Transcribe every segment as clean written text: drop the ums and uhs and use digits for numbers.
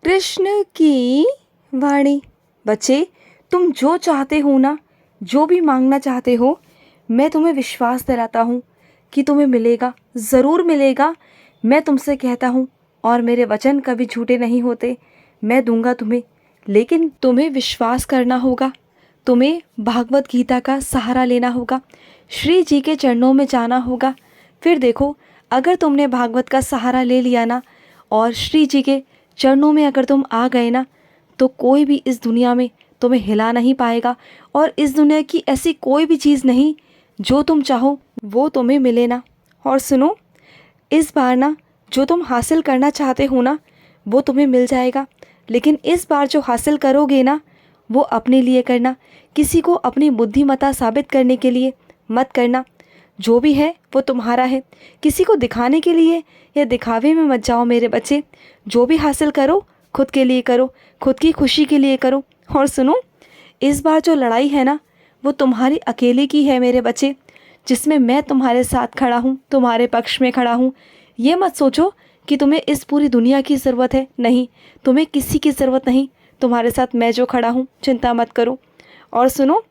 कृष्ण की वाणी। बच्चे, तुम जो चाहते हो ना, जो भी मांगना चाहते हो, मैं तुम्हें विश्वास दिलाता हूँ कि तुम्हें मिलेगा, ज़रूर मिलेगा। मैं तुमसे कहता हूँ और मेरे वचन कभी झूठे नहीं होते। मैं दूंगा तुम्हें, लेकिन तुम्हें विश्वास करना होगा। तुम्हें भागवत गीता का सहारा लेना होगा, श्री जी के चरणों में जाना होगा। फिर देखो, अगर तुमने भागवत का सहारा ले लिया ना और श्री जी के चरणों में अगर तुम आ गए ना, तो कोई भी इस दुनिया में तुम्हें हिला नहीं पाएगा। और इस दुनिया की ऐसी कोई भी चीज़ नहीं जो तुम चाहो वो तुम्हें मिले ना। और सुनो, इस बार ना जो तुम हासिल करना चाहते हो ना, वो तुम्हें मिल जाएगा। लेकिन इस बार जो हासिल करोगे ना, वो अपने लिए करना, किसी को अपनी बुद्धिमत्ता साबित करने के लिए मत करना। जो भी है वो तुम्हारा है, किसी को दिखाने के लिए या दिखावे में मत जाओ मेरे बच्चे। जो भी हासिल करो खुद के लिए करो, खुद की खुशी के लिए करो। और सुनो, इस बार जो लड़ाई है ना, वो तुम्हारी अकेले की है मेरे बच्चे, जिसमें मैं तुम्हारे साथ खड़ा हूँ, तुम्हारे पक्ष में खड़ा हूँ। ये मत सोचो कि तुम्हें इस पूरी दुनिया की ज़रूरत है, नहीं, तुम्हें किसी की ज़रूरत नहीं। तुम्हारे साथ मैं जो खड़ा हूँ, चिंता मत करो। और सुनो,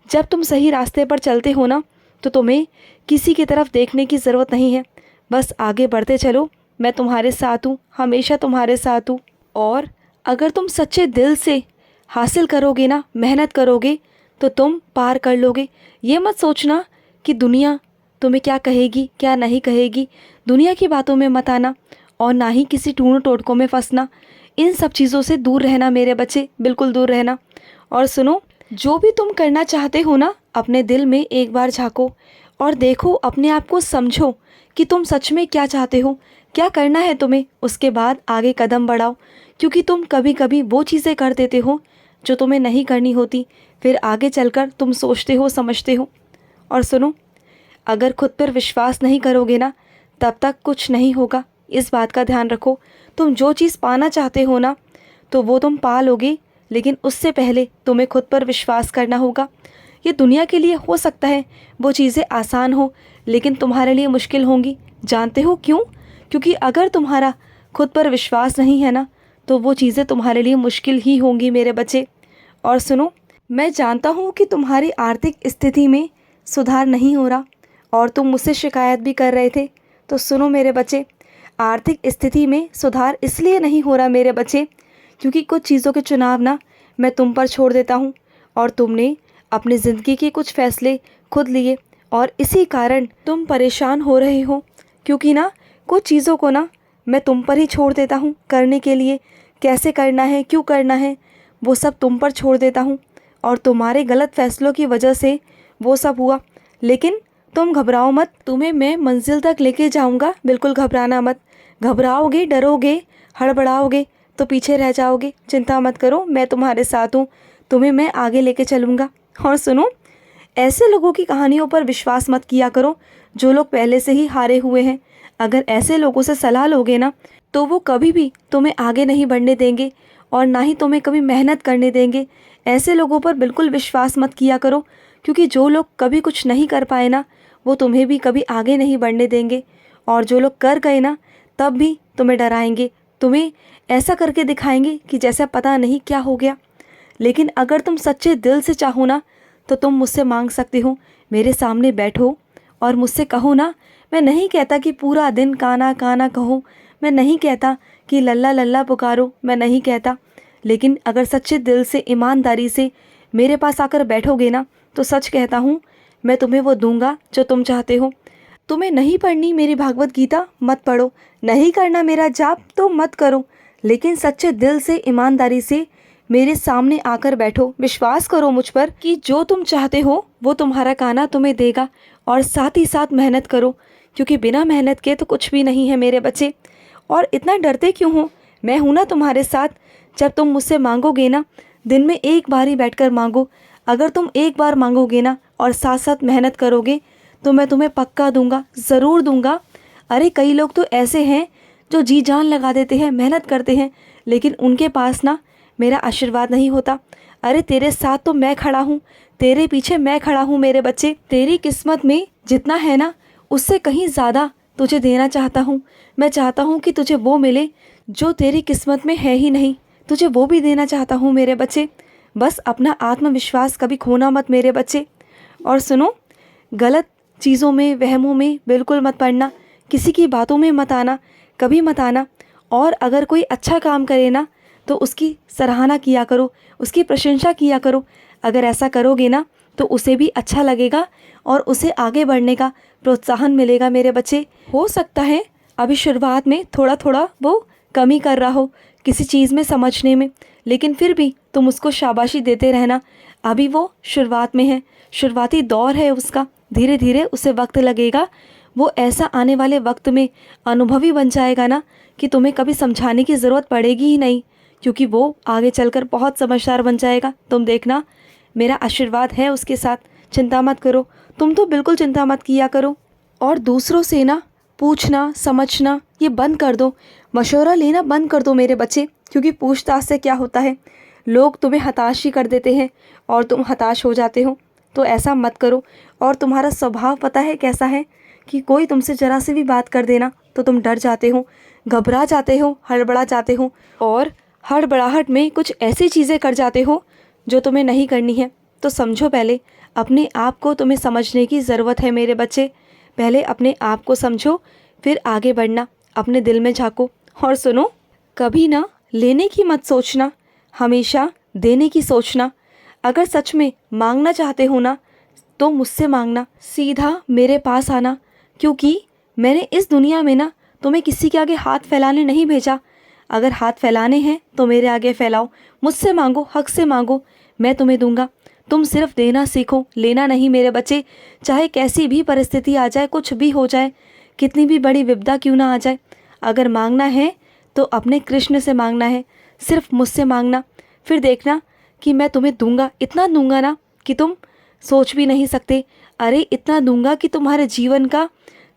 जब तुम सही रास्ते पर चलते हो ना, तो तुम्हें किसी की तरफ देखने की ज़रूरत नहीं है। बस आगे बढ़ते चलो, मैं तुम्हारे साथ हूँ, हमेशा तुम्हारे साथ हूँ। और अगर तुम सच्चे दिल से हासिल करोगे ना, मेहनत करोगे, तो तुम पार कर लोगे। ये मत सोचना कि दुनिया तुम्हें क्या कहेगी, क्या नहीं कहेगी। दुनिया की बातों में मत आना और ना ही किसी टूणों टोटकों में फंसना। इन सब चीज़ों से दूर रहना मेरे बच्चे, बिल्कुल दूर रहना। और सुनो, जो भी तुम करना चाहते हो ना, अपने दिल में एक बार झांको और देखो, अपने आप को समझो कि तुम सच में क्या चाहते हो, क्या करना है तुम्हें। उसके बाद आगे कदम बढ़ाओ, क्योंकि तुम कभी कभी वो चीज़ें कर देते हो जो तुम्हें नहीं करनी होती। फिर आगे चलकर तुम सोचते हो, समझते हो। और सुनो, अगर खुद पर विश्वास नहीं करोगे ना, तब तक कुछ नहीं होगा। इस बात का ध्यान रखो। तुम जो चीज़ पाना चाहते हो ना, तो वो तुम पा लोगे, लेकिन उससे पहले तुम्हें खुद पर विश्वास करना होगा। ये दुनिया के लिए हो सकता है वो चीज़ें आसान हो, लेकिन तुम्हारे लिए मुश्किल होंगी। जानते हो क्यों? क्योंकि अगर तुम्हारा खुद पर विश्वास नहीं है ना, तो वो चीज़ें तुम्हारे लिए मुश्किल ही होंगी मेरे बच्चे। और सुनो, मैं जानता हूँ कि तुम्हारी आर्थिक स्थिति में सुधार नहीं हो रहा और तुम मुझसे शिकायत भी कर रहे थे। तो सुनो मेरे बच्चे, आर्थिक स्थिति में सुधार इसलिए नहीं हो रहा मेरे बच्चे, क्योंकि कुछ चीज़ों के चुनाव ना मैं तुम पर छोड़ देता हूँ और तुमने अपनी ज़िंदगी के कुछ फैसले खुद लिए और इसी कारण तुम परेशान हो रहे हो। क्योंकि ना कुछ चीज़ों को ना मैं तुम पर ही छोड़ देता हूँ करने के लिए। कैसे करना है, क्यों करना है, वो सब तुम पर छोड़ देता हूँ और तुम्हारे गलत फैसलों की वजह से वो सब हुआ। लेकिन तुम घबराओ मत, तुम्हें मैं मंजिल तक लेके जाऊँगा, बिल्कुल घबराना मत। घबराओगे, डरोगे, हड़बड़ाओगे तो पीछे रह जाओगे। चिंता मत करो, मैं तुम्हारे साथ हूँ, तुम्हें मैं आगे लेके चलूँगा। और सुनो, ऐसे लोगों की कहानियों पर विश्वास मत किया करो जो लोग पहले से ही हारे हुए हैं। अगर ऐसे लोगों से सलाह लोगे ना, तो वो कभी भी तुम्हें आगे नहीं बढ़ने देंगे और ना ही तुम्हें कभी मेहनत करने देंगे। ऐसे लोगों पर बिल्कुल विश्वास मत किया करो, क्योंकि जो लोग कभी कुछ नहीं कर पाए ना, वो तुम्हें भी कभी आगे नहीं बढ़ने देंगे। और जो लोग कर गए ना, तब भी तुम्हें डराएंगे, तुम्हें ऐसा करके दिखाएंगे कि जैसा पता नहीं क्या हो गया। लेकिन अगर तुम सच्चे दिल से चाहो ना, तो तुम मुझसे मांग सकते हो। मेरे सामने बैठो और मुझसे कहो ना। मैं नहीं कहता कि पूरा दिन काना काना कहो, मैं नहीं कहता कि लल्ला लल्ला पुकारो, मैं नहीं कहता। लेकिन अगर सच्चे दिल से, ईमानदारी से मेरे पास आकर बैठोगे ना, तो सच कहता हूँ, मैं तुम्हें वो दूंगा जो तुम चाहते हो। तुम्हें नहीं पढ़नी मेरी भागवत गीता, मत पढ़ो। नहीं करना मेरा जाप, तो मत करो। लेकिन सच्चे दिल से, ईमानदारी से मेरे सामने आकर बैठो। विश्वास करो मुझ पर कि जो तुम चाहते हो वो तुम्हारा काना तुम्हें देगा। और साथ ही साथ मेहनत करो, क्योंकि बिना मेहनत के तो कुछ भी नहीं है मेरे बच्चे। और इतना डरते क्यों हो? मैं हूँ ना तुम्हारे साथ। जब तुम मुझसे मांगोगे ना, दिन में एक बार ही बैठकर मांगो। अगर तुम एक बार मांगोगे ना और साथ साथ मेहनत करोगे, तो मैं तुम्हें पक्का दूंगा, ज़रूर दूंगा। अरे कई लोग तो ऐसे हैं जो जी जान लगा देते हैं, मेहनत करते हैं, लेकिन उनके पास ना मेरा आशीर्वाद नहीं होता। अरे तेरे साथ तो मैं खड़ा हूँ, तेरे पीछे मैं खड़ा हूँ मेरे बच्चे। तेरी किस्मत में जितना है ना, उससे कहीं ज़्यादा तुझे देना चाहता हूँ। मैं चाहता हूँ कि तुझे वो मिले जो तेरी किस्मत में है ही नहीं, तुझे वो भी देना चाहता हूँ मेरे बच्चे। बस अपना आत्मविश्वास कभी खोना मत मेरे बच्चे। और सुनो, गलत चीज़ों में, वहमों में बिल्कुल मत पड़ना, किसी की बातों में मत आना, कभी मत आना। और अगर कोई अच्छा काम करे ना तो उसकी सराहना किया करो, उसकी प्रशंसा किया करो। अगर ऐसा करोगे ना तो उसे भी अच्छा लगेगा और उसे आगे बढ़ने का प्रोत्साहन मिलेगा मेरे बच्चे। हो सकता है अभी शुरुआत में थोड़ा थोड़ा वो कमी कर रहा हो किसी चीज़ में समझने में, लेकिन फिर भी तुम उसको शाबाशी देते रहना। अभी वो शुरुआत में है, शुरुआती दौर है उसका, धीरे धीरे उसे वक्त लगेगा। वो ऐसा आने वाले वक्त में अनुभवी बन जाएगा ना कि तुम्हें कभी समझाने की ज़रूरत पड़ेगी ही नहीं, क्योंकि वो आगे चलकर बहुत समझदार बन जाएगा। तुम देखना, मेरा आशीर्वाद है उसके साथ। चिंता मत करो, तुम तो बिल्कुल चिंता मत किया करो। और दूसरों से ना पूछना समझना ये बंद कर दो, मशवरा लेना बंद कर दो मेरे बच्चे, क्योंकि पूछताछ से क्या होता है, लोग तुम्हें हताश ही कर देते हैं और तुम हताश हो जाते हो। तो ऐसा मत करो। और तुम्हारा स्वभाव पता है कैसा है कि कोई तुमसे ज़रा सी भी बात कर देना तो तुम डर जाते हो, घबरा जाते हो, हड़बड़ा जाते हो और हड़बड़ाहट में कुछ ऐसी चीज़ें कर जाते हो जो तुम्हें नहीं करनी है। तो समझो, पहले अपने आप को तुम्हें समझने की ज़रूरत है मेरे बच्चे। पहले अपने आप को समझो, फिर आगे बढ़ना, अपने दिल में झाँको। और सुनो, कभी ना लेने की मत सोचना, हमेशा देने की सोचना। अगर सच में मांगना चाहते हो ना तो मुझसे मांगना, सीधा मेरे पास आना, क्योंकि मैंने इस दुनिया में ना तुम्हें किसी के आगे हाथ फैलाने नहीं भेजा। अगर हाथ फैलाने हैं तो मेरे आगे फैलाओ, मुझसे मांगो, हक से मांगो, मैं तुम्हें दूंगा। तुम सिर्फ देना सीखो, लेना नहीं मेरे बच्चे। चाहे कैसी भी परिस्थिति आ जाए, कुछ भी हो जाए, कितनी भी बड़ी विपदा क्यों ना आ जाए, अगर मांगना है तो अपने कृष्ण से मांगना है, सिर्फ मुझसे मांगना। फिर देखना कि मैं तुम्हें दूंगा, इतना दूंगा ना कि तुम सोच भी नहीं सकते। अरे इतना दूंगा कि तुम्हारे जीवन का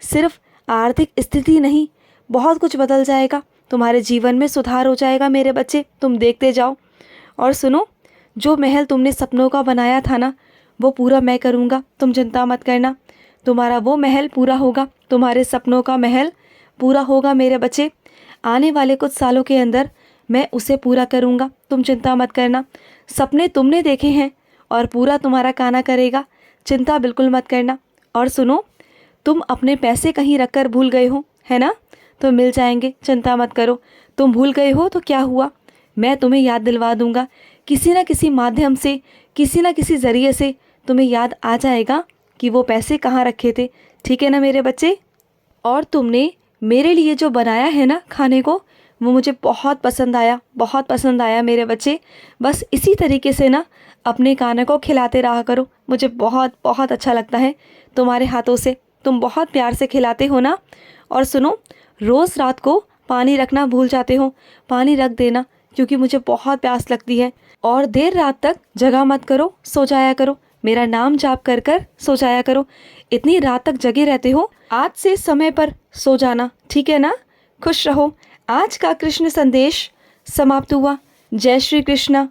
सिर्फ आर्थिक स्थिति नहीं, बहुत कुछ बदल जाएगा, तुम्हारे जीवन में सुधार हो जाएगा मेरे बच्चे। तुम देखते जाओ। और सुनो, जो महल तुमने सपनों का बनाया था ना वो पूरा मैं करूँगा, तुम चिंता मत करना। तुम्हारा वो महल पूरा होगा, तुम्हारे सपनों का महल पूरा होगा मेरे बच्चे। आने वाले कुछ सालों के अंदर मैं उसे पूरा करूँगा, तुम चिंता मत करना। सपने तुमने देखे हैं और पूरा तुम्हारा काना करेगा, चिंता बिल्कुल मत करना। और सुनो, तुम अपने पैसे कहीं रख कर भूल गए हो, है ना, तो मिल जाएंगे, चिंता मत करो। तुम भूल गए हो तो क्या हुआ, मैं तुम्हें याद दिलवा दूंगा, किसी न किसी माध्यम से, किसी न किसी ज़रिए से तुम्हें याद आ जाएगा कि वो पैसे कहाँ रखे थे। ठीक है ना मेरे बच्चे। और तुमने मेरे लिए जो बनाया है ना खाने को, वो मुझे बहुत पसंद आया, बहुत पसंद आया मेरे बच्चे। बस इसी तरीके से ना अपने खाने को खिलाते रहा करो, मुझे बहुत बहुत अच्छा लगता है तुम्हारे हाथों से, तुम बहुत प्यार से खिलाते हो ना। और सुनो, रोज़ रात को पानी रखना भूल जाते हो, पानी रख देना, क्योंकि मुझे बहुत प्यास लगती है। और देर रात तक जगा मत करो, सो जाया करो, मेरा नाम जाप कर कर सो जाया करो। इतनी रात तक जगे रहते हो, आज से समय पर सो जाना, ठीक है ना। खुश रहो। आज का कृष्ण संदेश समाप्त हुआ। जय श्री कृष्ण।